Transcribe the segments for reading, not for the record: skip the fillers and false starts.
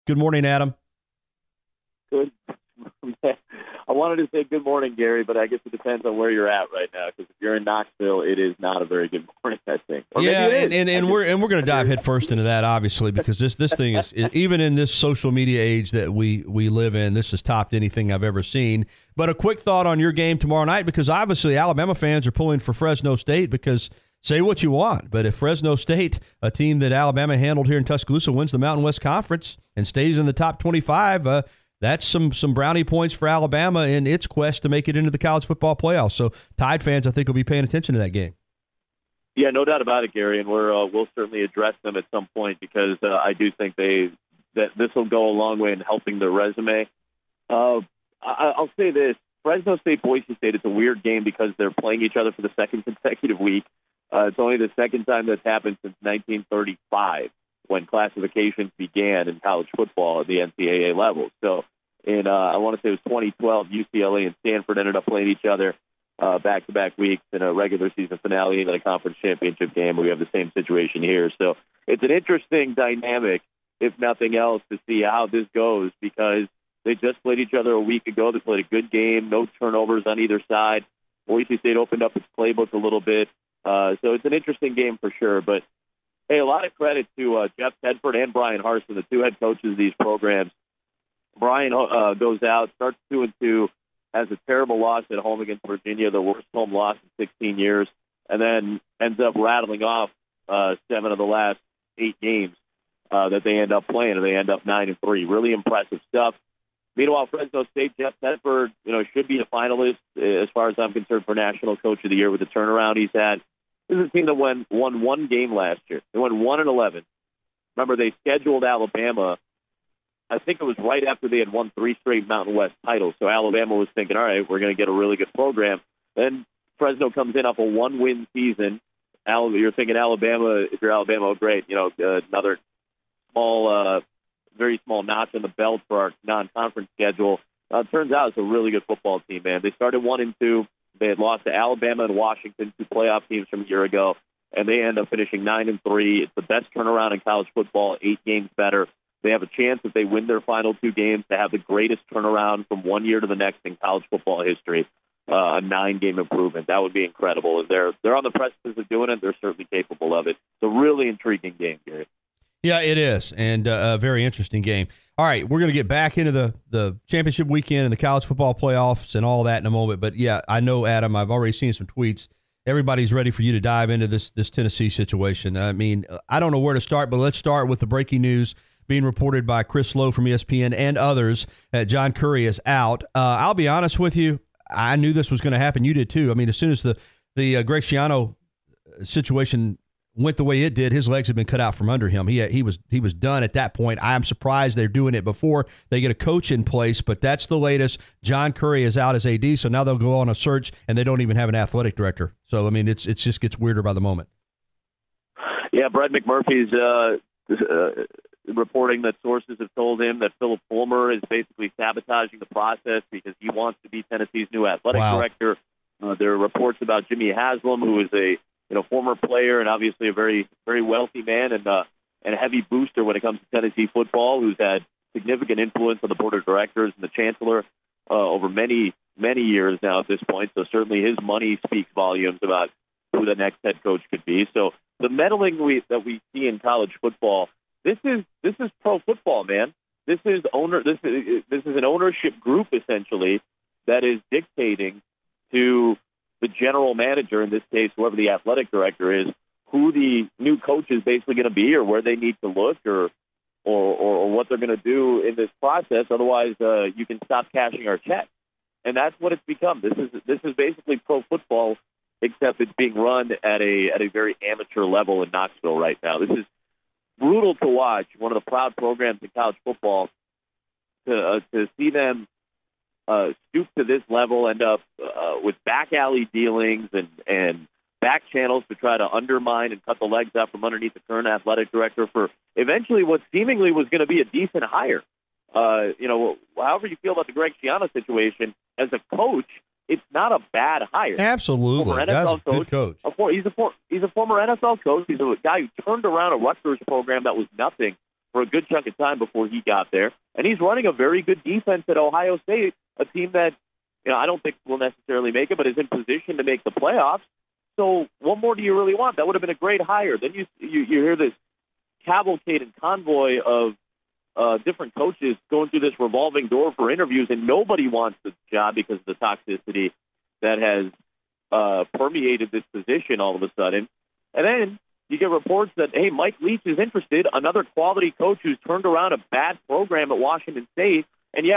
Good morning, Adam. Good. I wanted to say good morning, Gary, but I guess it depends on where you're at right now. Because if you're in Knoxville, it is not a very good morning, I think. Or Yeah, maybe it is. and we're going to dive headfirst into that, obviously, because this thing is, even in this social media age that we live in, this has topped anything I've ever seen. But a quick thought on your game tomorrow night, because obviously Alabama fans are pulling for Fresno State, because say what you want, but if Fresno State, a team that Alabama handled here in Tuscaloosa, wins the Mountain West Conference and stays in the top 25, that's some brownie points for Alabama in its quest to make it into the college football playoffs. So Tide fans, I think, will be paying attention to that game. Yeah, no doubt about it, Gary, and we'll certainly address them at some point because I do think that this will go a long way in helping their resume. I'll say this. Fresno State, Boise State, it's a weird game because they're playing each other for the second consecutive week. It's only the second time that's happened since 1935 when classifications began in college football at the NCAA level. So I want to say it was 2012, UCLA and Stanford ended up playing each other back-to-back weeks in a regular season finale and then a conference championship game. We have the same situation here. So it's an interesting dynamic, if nothing else, to see how this goes because they just played each other a week ago. They played a good game, no turnovers on either side. Boise State opened up its playbook a little bit. So it's an interesting game for sure. But, hey, a lot of credit to Jeff Tedford and Brian Harsin, the two head coaches of these programs. Brian goes out, starts 2-2, has a terrible loss at home against Virginia, the worst home loss in 16 years, and then ends up rattling off 7 of the last 8 games that they end up playing, and they end up 9-3. Really impressive stuff. Meanwhile, Fresno State, Jeff Tedford, should be a finalist as far as I'm concerned for National Coach of the Year with the turnaround he's had. This is a team that won one game last year. They went 1-11. Remember, they scheduled Alabama. I think it was right after they had won 3 straight Mountain West titles. So Alabama was thinking, all right, we're going to get a really good program. Then Fresno comes in off a 1-win season. You're thinking Alabama, if you're Alabama, oh, great, another small, very small notch in the belt for our non-conference schedule. It turns out it's a really good football team, man. They started 1-2. They had lost to Alabama and Washington, 2 playoff teams from a year ago, and they end up finishing 9-3. It's the best turnaround in college football, 8 games better. They have a chance if they win their final 2 games to have the greatest turnaround from one year to the next in college football history, a 9-game improvement. That would be incredible. And they're on the precipice of doing it. They're certainly capable of it. It's a really intriguing game, Gary. Yeah, it is, and a very interesting game. All right, we're going to get back into the championship weekend and the college football playoffs and all that in a moment. But, yeah, I know, Adam, I've already seen some tweets. Everybody's ready for you to dive into this Tennessee situation. I mean, I don't know where to start, but let's start with the breaking news being reported by Chris Lowe from ESPN and others that John Currie is out. I'll be honest with you. I knew this was going to happen. You did, too. I mean, as soon as the Greg Schiano situation went the way it did, his legs had been cut out from under him. He was done at that point. I'm surprised they're doing it before they get a coach in place, but that's the latest. John Currie is out as AD, so now they'll go on a search, and they don't even have an athletic director. So, I mean, it just gets weirder by the moment. Yeah, Brett McMurphy's reporting that sources have told him that Philip Fulmer is basically sabotaging the process because he wants to be Tennessee's new athletic director. There are reports about Jimmy Haslam, who is a former player and obviously a very, very wealthy man and a heavy booster when it comes to Tennessee football, who's had significant influence on the board of directors and the chancellor over many, many years now at this point. So certainly his money speaks volumes about who the next head coach could be. So the meddling that we see in college football, this is pro football, man. This is an ownership group essentially that is dictating to the general manager, in this case, whoever the athletic director is, who the new coach is basically going to be or where they need to look or what they're going to do in this process. Otherwise, you can stop cashing our checks. And that's what it's become. This is basically pro football, except it's being run at a very amateur level in Knoxville right now. This is brutal to watch. One of the proud programs in college football, to see them stoop to this level, end up with back alley dealings and back channels to try to undermine and cut the legs out from underneath the current athletic director for eventually what seemingly was going to be a decent hire. However you feel about the Greg Schiano situation, as a coach, it's not a bad hire. Absolutely. Former That's NFL a good coach. He's a former NFL coach. He's a guy who turned around a Rutgers program that was nothing for a good chunk of time before he got there. And he's running a very good defense at Ohio State, a team that, I don't think will necessarily make it, but is in position to make the playoffs. So what more do you really want? That would have been a great hire. Then you hear this cavalcade and convoy of different coaches going through this revolving door for interviews, and nobody wants the job because of the toxicity that has permeated this position all of a sudden. And then you get reports that, hey, Mike Leach is interested, another quality coach who's turned around a bad program at Washington State. And,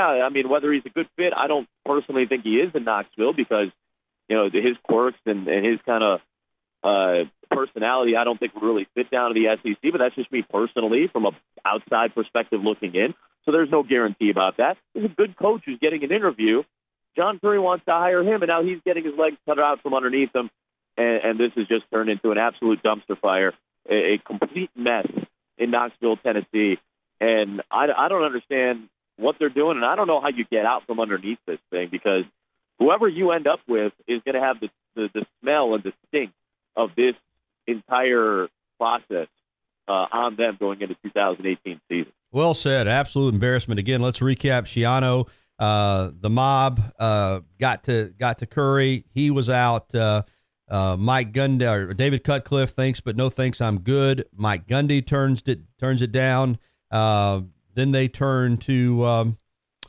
whether he's a good fit, I don't personally think he is in Knoxville because, his quirks and his kind of personality, I don't think would really fit down to the SEC, but that's just me personally from an outside perspective looking in. So there's no guarantee about that. There's a good coach who's getting an interview. John Currie wants to hire him, and now he's getting his legs cut out from underneath him, and this has just turned into an absolute dumpster fire, a complete mess in Knoxville, Tennessee. And I don't understand what they're doing, and I don't know how you get out from underneath this thing because whoever you end up with is going to have the smell and the stink of this entire process on them going into 2018 season. Well said. Absolute embarrassment. Again, let's recap. Schiano, the mob got to Curry. He was out. Mike Gundy or David Cutcliffe, thanks but no thanks. I'm good. Mike Gundy turns it down. Then they turn to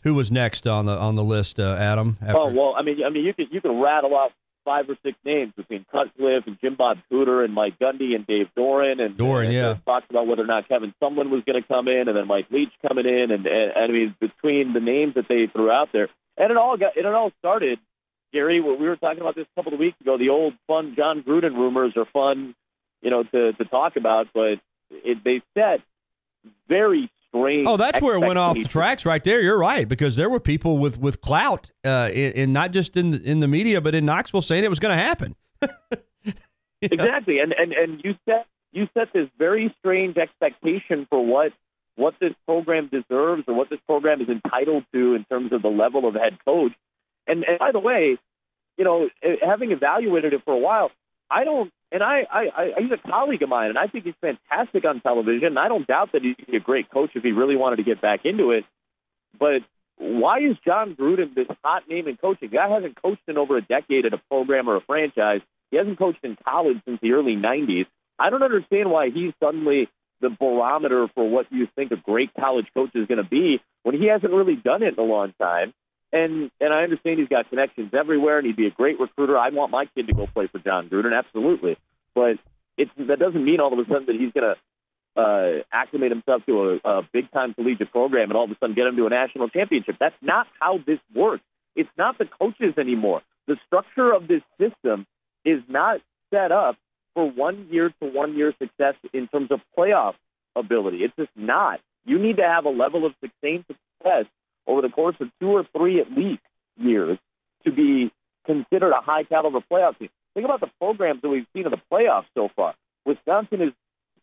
who was next on the list, Adam? After? Oh well, you can rattle off 5 or 6 names between Cutcliffe and Jim Bob Cooter and Mike Gundy and Dave Doran and talked about whether or not Kevin Sumlin was going to come in, and then Mike Leach coming in, and between the names that they threw out there, and it all started, Gary. We were talking about this a couple of weeks ago. The old fun Jon Gruden rumors are fun, to talk about, but they set very strange. Oh, that's where it went off the tracks right there. You're right, because there were people with clout in not just in the media, but in Knoxville saying it was going to happen. Exactly, and you set this very strange expectation for what this program deserves or what this program is entitled to in terms of the level of head coach. And by the way, having evaluated it for a while, he's a colleague of mine, and I think he's fantastic on television. And I don't doubt that he'd be a great coach if he really wanted to get back into it. But why is Jon Gruden this hot name in coaching? The guy hasn't coached in over a decade at a program or a franchise. He hasn't coached in college since the early 90s. I don't understand why he's suddenly the barometer for what you think a great college coach is going to be when he hasn't really done it in a long time. And I understand he's got connections everywhere, and he'd be a great recruiter. I want my kid to go play for Jon Gruden, absolutely. But that doesn't mean all of a sudden that he's going to acclimate himself to a big-time collegiate program and all of a sudden get him to a national championship. That's not how this works. It's not the coaches anymore. The structure of this system is not set up for 1 year to 1 year success in terms of playoff ability. It's just not. You need to have a level of sustained success over the course of 2 or 3 at least years to be considered a high-caliber playoff team. Think about the programs that we've seen in the playoffs so far. Wisconsin is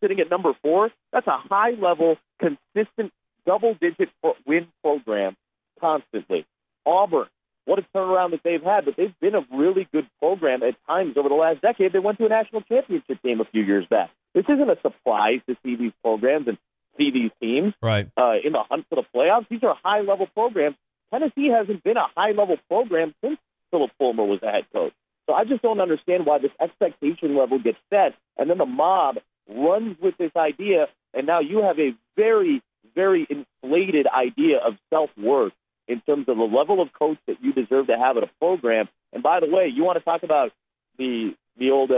sitting at number 4. That's a high-level, consistent, double-digit win program constantly. Auburn, what a turnaround that they've had, but they've been a really good program at times over the last decade. They went to a national championship game a few years back. This isn't a surprise to see these programs and see these teams right in the hunt for the playoffs. These are high-level programs. Tennessee hasn't been a high-level program since Philip Fulmer was the head coach. So I just don't understand why this expectation level gets set, and then the mob runs with this idea, and now you have a very, very inflated idea of self-worth in terms of the level of coach that you deserve to have at a program. And by the way, you want to talk about the old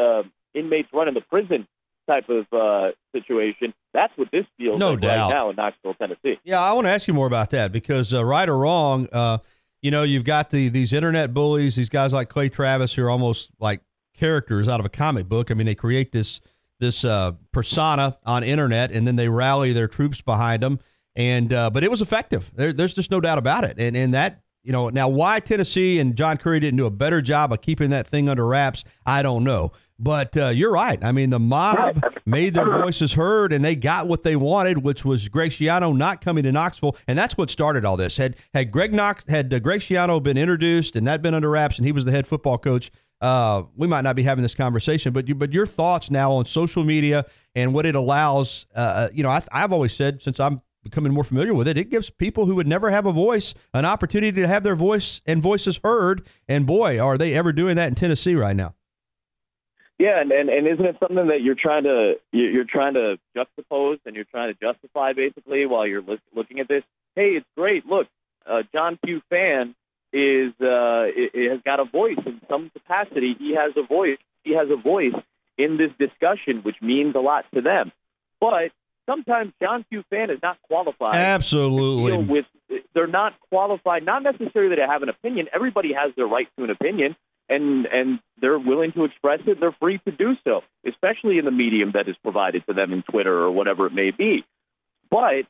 inmates running the prison type of situation. That's what this feels no like doubt. Right now in Knoxville, Tennessee. Yeah, I want to ask you more about that because right or wrong, you've got these internet bullies, these guys like Clay Travis who are almost like characters out of a comic book. I mean, they create this persona on internet and then they rally their troops behind them. And but it was effective. There's just no doubt about it. And that, now why Tennessee and John Currie didn't do a better job of keeping that thing under wraps, I don't know. But you're right. I mean, the mob made their voices heard, and they got what they wanted, which was Greg Schiano not coming to Knoxville, and that's what started all this. Had Greg Schiano been introduced and that been under wraps, and he was the head football coach, we might not be having this conversation, but your thoughts now on social media and what it allows. I've always said, since I'm becoming more familiar with it, it gives people who would never have a voice an opportunity to have their voice and voices heard. And boy, are they ever doing that in Tennessee right now. Yeah, and isn't it something that you're trying to juxtapose and you're trying to justify basically while you're looking at this? Hey, it's great. Look, John Q. Fan has got a voice in some capacity. He has a voice. He has a voice in this discussion, which means a lot to them. But sometimes John Q. Fan is not qualified. Absolutely. To deal with, they're not qualified, not necessarily to have an opinion. Everybody has their right to an opinion. And they're willing to express it. They're free to do so, especially in the medium that is provided to them in Twitter or whatever it may be. But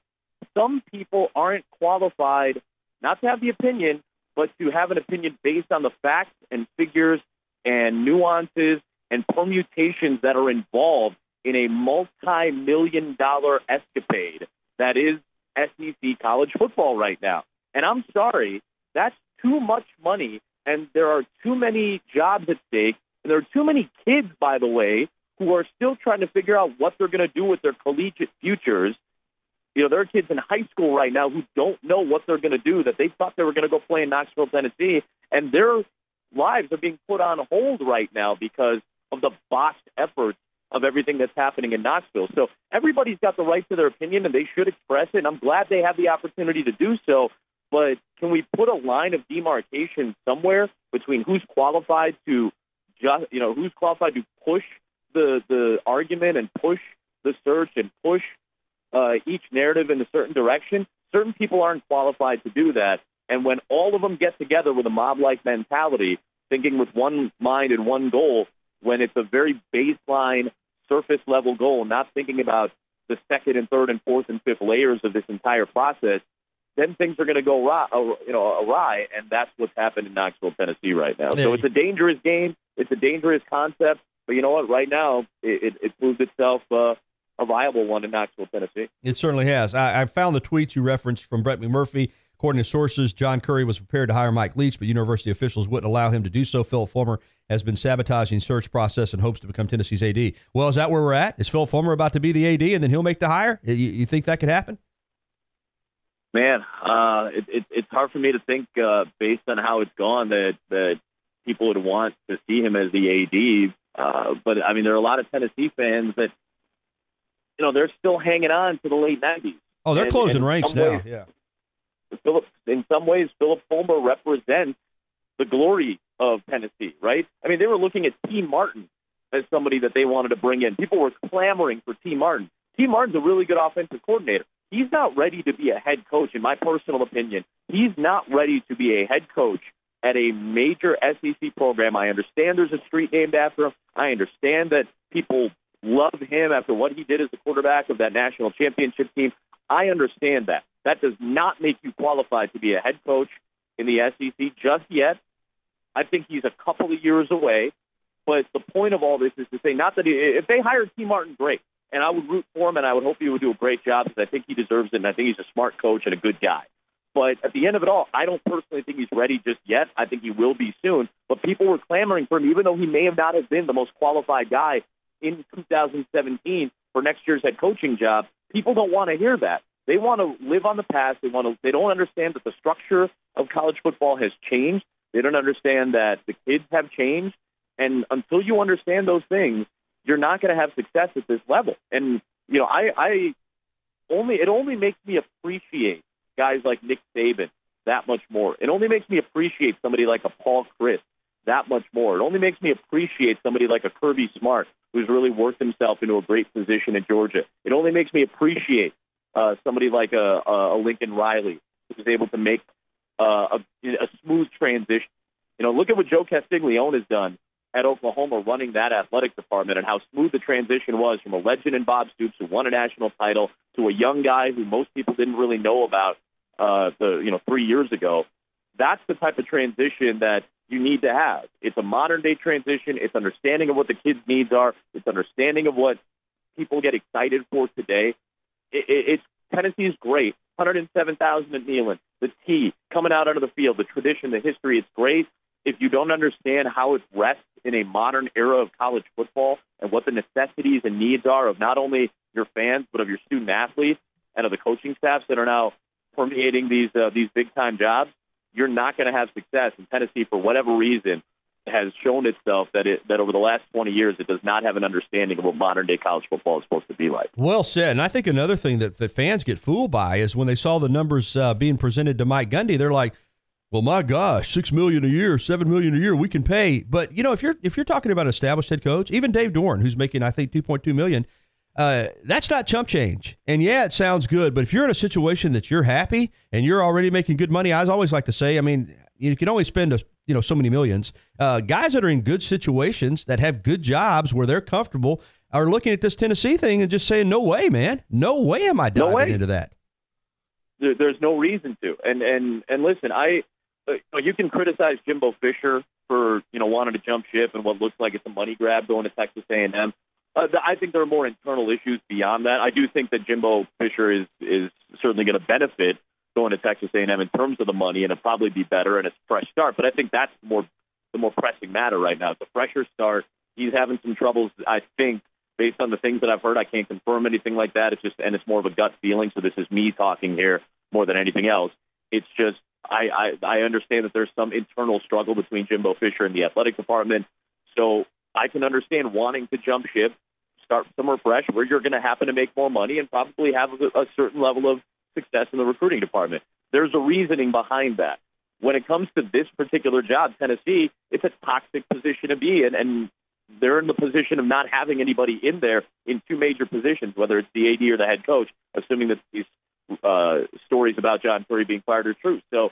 some people aren't qualified not to have the opinion, but to have an opinion based on the facts and figures and nuances and permutations that are involved in a multi-million-dollar escapade that is SEC college football right now. And I'm sorry, that's too much money. And there are too many jobs at stake, and there are too many kids, by the way, who are still trying to figure out what they're going to do with their collegiate futures. You know, there are kids in high school right now who don't know what they're going to do, that they thought they were going to go play in Knoxville, Tennessee, and their lives are being put on hold right now because of the botched efforts of everything that's happening in Knoxville. So everybody's got the right to their opinion, and they should express it, and I'm glad they have the opportunity to do so. But can we put a line of demarcation somewhere between who's qualified to push the argument and push the search and push each narrative in a certain direction? Certain people aren't qualified to do that. And when all of them get together with a mob-like mentality, thinking with one mind and one goal, when it's a very baseline, surface-level goal, not thinking about the second and third and fourth and fifth layers of this entire process, then things are going to go awry, and that's what's happened in Knoxville, Tennessee right now. So it's a dangerous game. It's a dangerous concept. But you know what? Right now, it proved itself a viable one in Knoxville, Tennessee. It certainly has. I found the tweets you referenced from Brett McMurphy. According to sources, John Curry was prepared to hire Mike Leach, but university officials wouldn't allow him to do so. Phil Fulmer has been sabotaging search process and hopes to become Tennessee's AD. Well, is that where we're at? Is Phil Fulmer about to be the AD, and then he'll make the hire? You think that could happen? Man, it's hard for me to think, based on how it's gone, that people would want to see him as the AD. But, I mean, there are a lot of Tennessee fans that, they're still hanging on to the late 90s. Oh, they're closing ranks now, yeah. In some ways, Philip Fulmer represents the glory of Tennessee, right? I mean, they were looking at T. Martin as somebody that they wanted to bring in. People were clamoring for T. Martin. T. Martin's a really good offensive coordinator. He's not ready to be a head coach, in my personal opinion. He's not ready to be a head coach at a major SEC program. I understand there's a street named after him. I understand that people love him after what he did as the quarterback of that national championship team. I understand that. That does not make you qualified to be a head coach in the SEC just yet. I think he's a couple of years away. But the point of all this is to say, not that if they hired T. Martin, great. And I would root for him, and I would hope he would do a great job because I think he deserves it, and I think he's a smart coach and a good guy. But at the end of it all, I don't personally think he's ready just yet. I think he will be soon. But people were clamoring for him, even though he may have not have been the most qualified guy in 2017 for next year's head coaching job. People don't want to hear that. They want to live on the past. They don't understand that the structure of college football has changed. They don't understand that the kids have changed. And until you understand those things, you're not going to have success at this level. And, it only makes me appreciate guys like Nick Saban that much more. It only makes me appreciate somebody like a Paul Chryst that much more. It only makes me appreciate somebody like a Kirby Smart, who's really worked himself into a great position in Georgia. It only makes me appreciate somebody like a Lincoln Riley, who was able to make a smooth transition. Look at what Joe Castiglione has done at Oklahoma, running that athletic department, and how smooth the transition was from a legend in Bob Stoops, who won a national title, to a young guy who most people didn't really know about 3 years ago. That's the type of transition that you need to have. It's a modern-day transition. It's understanding of what the kids' needs are. It's understanding of what people get excited for today. Tennessee's great. 107,000 at Neyland. The T coming out onto the field, the tradition, the history, it's great. if you don't understand how it rests in a modern era of college football and what the necessities and needs are of not only your fans, but of your student athletes and of the coaching staffs that are now permeating these big-time jobs, you're not going to have success. And Tennessee, for whatever reason, has shown itself that over the last 20 years, it does not have an understanding of what modern-day college football is supposed to be like. Well said. And I think another thing that fans get fooled by is when they saw the numbers being presented to Mike Gundy, they're like, well, my gosh, $6 million a year, $7 million a year, we can pay. But if you're talking about an established head coach, even Dave Dorn, who's making I think $2.2 million, that's not chump change. And yeah, it sounds good, but if you're in a situation that you're happy and you're already making good money, I always like to say, I mean, you can only spend so many millions. Guys that are in good situations that have good jobs where they're comfortable are looking at this Tennessee thing and just saying, no way, man, no way am I diving into that. There's no reason to. And listen, you can criticize Jimbo Fisher for wanting to jump ship and what looks like it's a money grab going to Texas A&M. I think there are more internal issues beyond that. I do think that Jimbo Fisher is certainly going to benefit going to Texas A&M in terms of the money, and it'll probably be better and it's a fresh start. But I think that's the more pressing matter right now. It's a fresher start. He's having some troubles, I think, based on the things that I've heard. I can't confirm anything like that. It's more of a gut feeling. So this is me talking here more than anything else. It's just I understand that there's some internal struggle between Jimbo Fisher and the athletic department. So I can understand wanting to jump ship, start somewhere fresh where you're going to happen to make more money and probably have a certain level of success in the recruiting department. There's a reasoning behind that. When it comes to this particular job, Tennessee, it's a toxic position to be in, and they're in the position of not having anybody in there in two major positions, whether it's the AD or the head coach, assuming that these stories about John Curry being fired are true. So,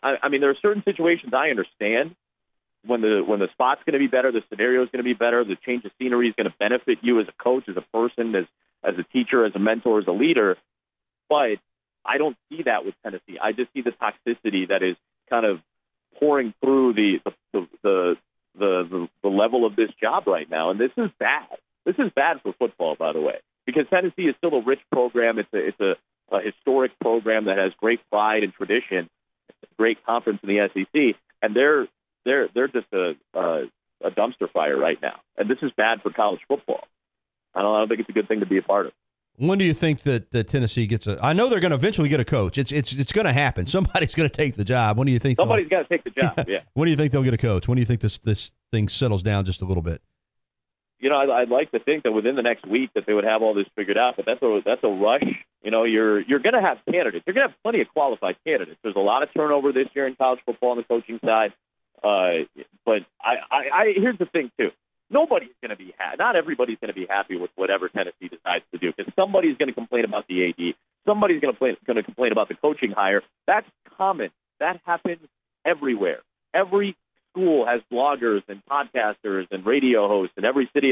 I mean, there are certain situations I understand when the spot's going to be better, the scenario is going to be better, the change of scenery is going to benefit you as a coach, as a person, as a teacher, as a mentor, as a leader. But I don't see that with Tennessee. I just see the toxicity that is kind of pouring through the level of this job right now, and this is bad. This is bad for football, by the way, because Tennessee is still a rich program. It's a historic program that has great pride and tradition. It's a great conference in the SEC, and they're just a dumpster fire right now, and this is bad for college football. I don't think it's a good thing to be a part of. When do you think that Tennessee gets I know they're going to eventually get a coach. It's going to happen. Somebody's going to take the job. When do you think somebody's got to take the job? Yeah. When do you think they'll get a coach? When do you think this thing settles down just a little bit? I'd like to think that within the next week that they would have all this figured out, but that's a rush. You're going to have candidates. You're going to have plenty of qualified candidates. There's a lot of turnover this year in college football on the coaching side. But here's the thing too. Nobody's going to be not everybody's going to be happy with whatever Tennessee decides to do, because somebody's going to complain about the AD. Somebody's going to complain about the coaching hire. That's common. That happens everywhere. Every school has bloggers and podcasters and radio hosts, and every city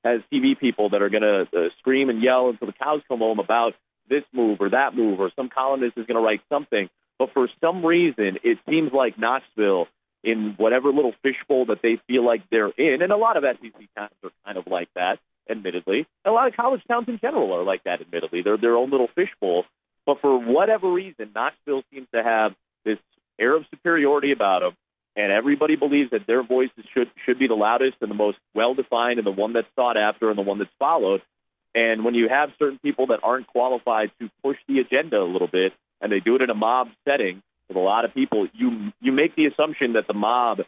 has TV people that are going to scream and yell until the cows come home about this move or that move, or some columnist is going to write something. But for some reason, it seems like Knoxville, in whatever little fishbowl that they feel like they're in, and a lot of SEC towns are kind of like that, admittedly. A lot of college towns in general are like that, admittedly. They're their own little fishbowl. But for whatever reason, Knoxville seems to have this air of superiority about them, and everybody believes that their voices should be the loudest and the most well-defined and the one that's sought after and the one that's followed. And when you have certain people that aren't qualified to push the agenda a little bit, and they do it in a mob setting, with a lot of people, you make the assumption that the mob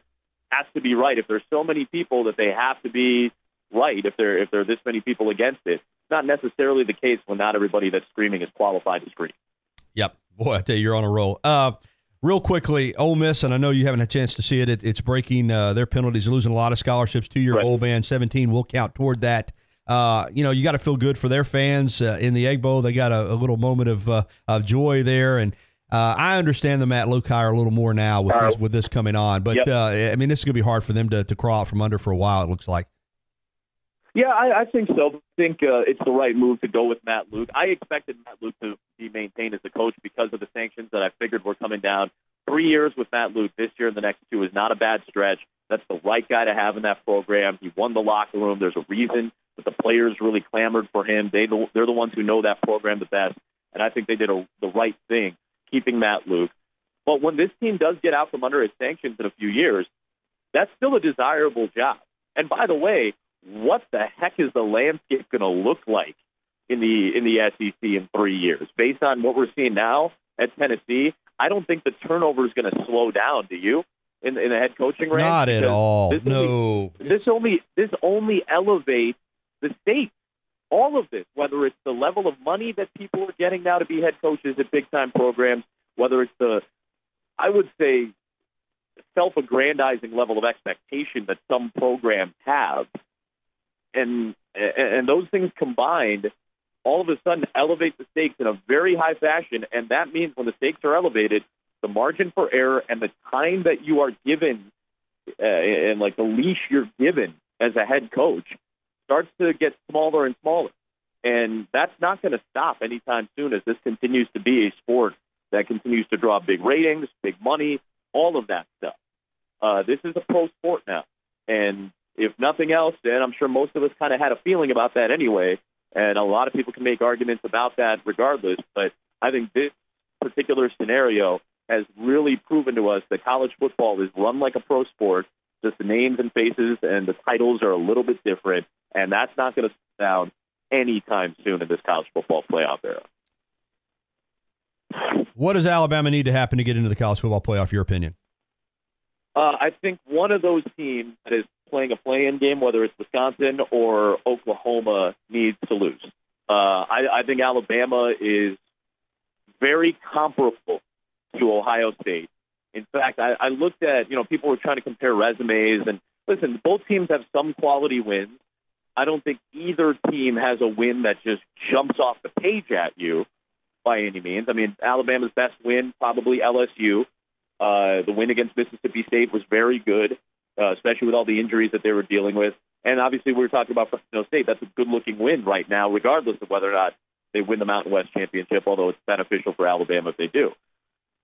has to be right. If there's so many people that they have to be right, if there are this many people against it. It's not necessarily the case when not everybody that's screaming is qualified to scream. Yep. Boy, I tell you, you're on a roll. Real quickly, Ole Miss, and I know you haven't had a chance to see it. It's breaking their penalties, losing a lot of scholarships. 2-year bowl ban, 17 will count toward that. You got to feel good for their fans in the Egg Bowl. They got a little moment of joy there, and I understand the Matt Luke hire a little more now with this coming on, but yep. I mean, this is going to be hard for them to crawl out from under for a while, it looks like. Yeah, I think so. I think it's the right move to go with Matt Luke. I expected Matt Luke to be maintained as a coach because of the sanctions that I figured were coming down. 3 years with Matt Luke, this year and the next 2 is not a bad stretch. That's the right guy to have in that program. He won the locker room. There's a reason that the players really clamored for him. They're the ones who know that program the best, and I think they did the right thing keeping Matt Luke. But when this team does get out from under its sanctions in a few years, that's still a desirable job. And by the way, what the heck is the landscape going to look like in the SEC in 3 years? Based on what we're seeing now at Tennessee, I don't think the turnover is going to slow down. Do you? In the head coaching ranks? Not at all. This only elevates the stakes. All of this, whether it's the level of money that people are getting now to be head coaches at big-time programs, whether it's the, I would say, self-aggrandizing level of expectation that some programs have, and those things combined, all of a sudden elevate the stakes in a very high fashion, and that means when the stakes are elevated, the margin for error and the time that you are given, and like the leash you're given as a head coach, starts to get smaller and smaller. And that's not going to stop anytime soon as this continues to be a sport that continues to draw big ratings, big money, all of that stuff. This is a pro sport now. And if nothing else, and I'm sure most of us kind of had a feeling about that anyway, and a lot of people can make arguments about that regardless, but I think this particular scenario has really proven to us that college football is run like a pro sport. Just the names and faces and the titles are a little bit different, and that's not going to slow down anytime soon in this college football playoff era. What does Alabama need to happen to get into the college football playoff, your opinion? I think one of those teams that is playing a play-in game, whether it's Wisconsin or Oklahoma, needs to lose. I think Alabama is very comparable to Ohio State. In fact, I looked at, people were trying to compare resumes, and listen, both teams have some quality wins. I don't think either team has a win that just jumps off the page at you by any means. I mean, Alabama's best win, probably LSU. The win against Mississippi State was very good, especially with all the injuries that they were dealing with. And obviously, we were talking about Fresno State. That's a good-looking win right now, regardless of whether or not they win the Mountain West Championship, although it's beneficial for Alabama if they do.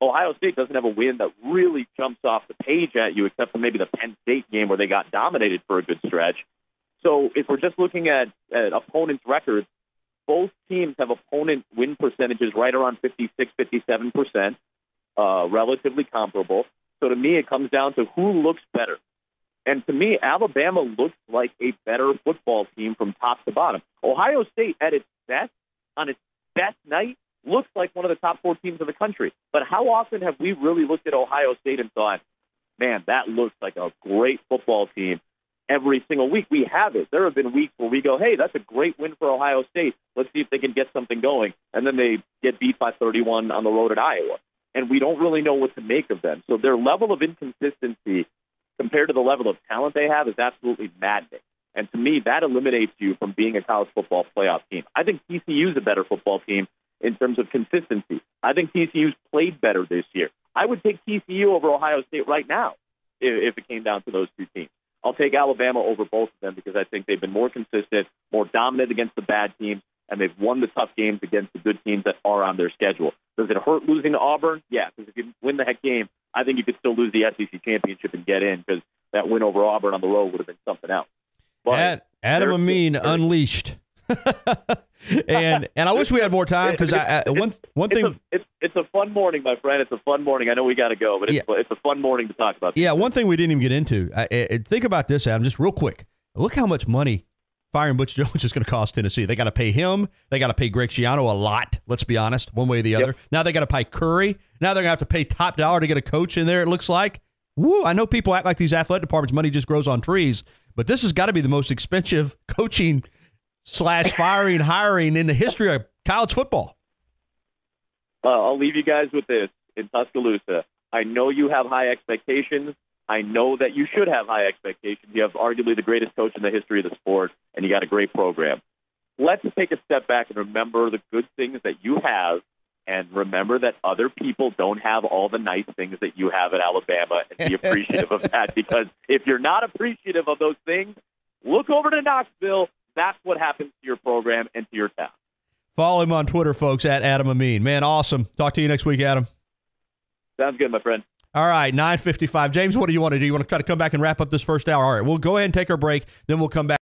Ohio State doesn't have a win that really jumps off the page at you, except for maybe the Penn State game where they got dominated for a good stretch. So if we're just looking at opponents' records, both teams have opponent win percentages right around 56, 57%, relatively comparable. So to me, it comes down to who looks better. And to me, Alabama looks like a better football team from top to bottom. Ohio State, at its best, on its best night, looks like one of the top 4 teams in the country. But how often have we really looked at Ohio State and thought, man, that looks like a great football team every single week? We have it. There have been weeks where we go, hey, that's a great win for Ohio State. Let's see if they can get something going. And then they get beat by 31 on the road at Iowa. And we don't really know what to make of them. So their level of inconsistency compared to the level of talent they have is absolutely maddening. And to me, that eliminates you from being a college football playoff team. I think TCU is a better football team in terms of consistency. I think TCU's played better this year. I would take TCU over Ohio State right now if it came down to those two teams. I'll take Alabama over both of them because I think they've been more consistent, more dominant against the bad teams, and they've won the tough games against the good teams that are on their schedule. Does it hurt losing to Auburn? Yeah, because if you win the heck game, I think you could still lose the SEC championship and get in because that win over Auburn on the road would have been something else. But Adam Amin unleashed. and I wish we had more time because one thing. It's a fun morning, my friend. It's a fun morning. I know we got to go, but it's a fun morning to talk about. Yeah, one thing we didn't even get into. Think about this, Adam, just real quick. Look how much money firing Butch Jones is going to cost Tennessee. They got to pay him. They got to pay Greg Schiano a lot. Let's be honest, one way or the other. Now they got to pay Curry. Now they're going to have to pay top dollar to get a coach in there. It looks like. Woo! I know people act like these athletic departments' money just grows on trees, but this has got to be the most expensive coaching / firing, hiring in the history of college football. I'll leave you guys with this in Tuscaloosa. I know you have high expectations. I know that you should have high expectations. You have arguably the greatest coach in the history of the sport, and you got a great program. Let's take a step back and remember the good things that you have, and remember that other people don't have all the nice things that you have at Alabama, and be appreciative of that. Because if you're not appreciative of those things, look over to Knoxville. That's what happens to your program and to your town. Follow him on Twitter, folks, at Adam Amin. Man, awesome. Talk to you next week, Adam. Sounds good, my friend. All right, 9:55. James, what do you want to do? You want to try to come back and wrap up this first hour? All right, we'll go ahead and take our break, then we'll come back.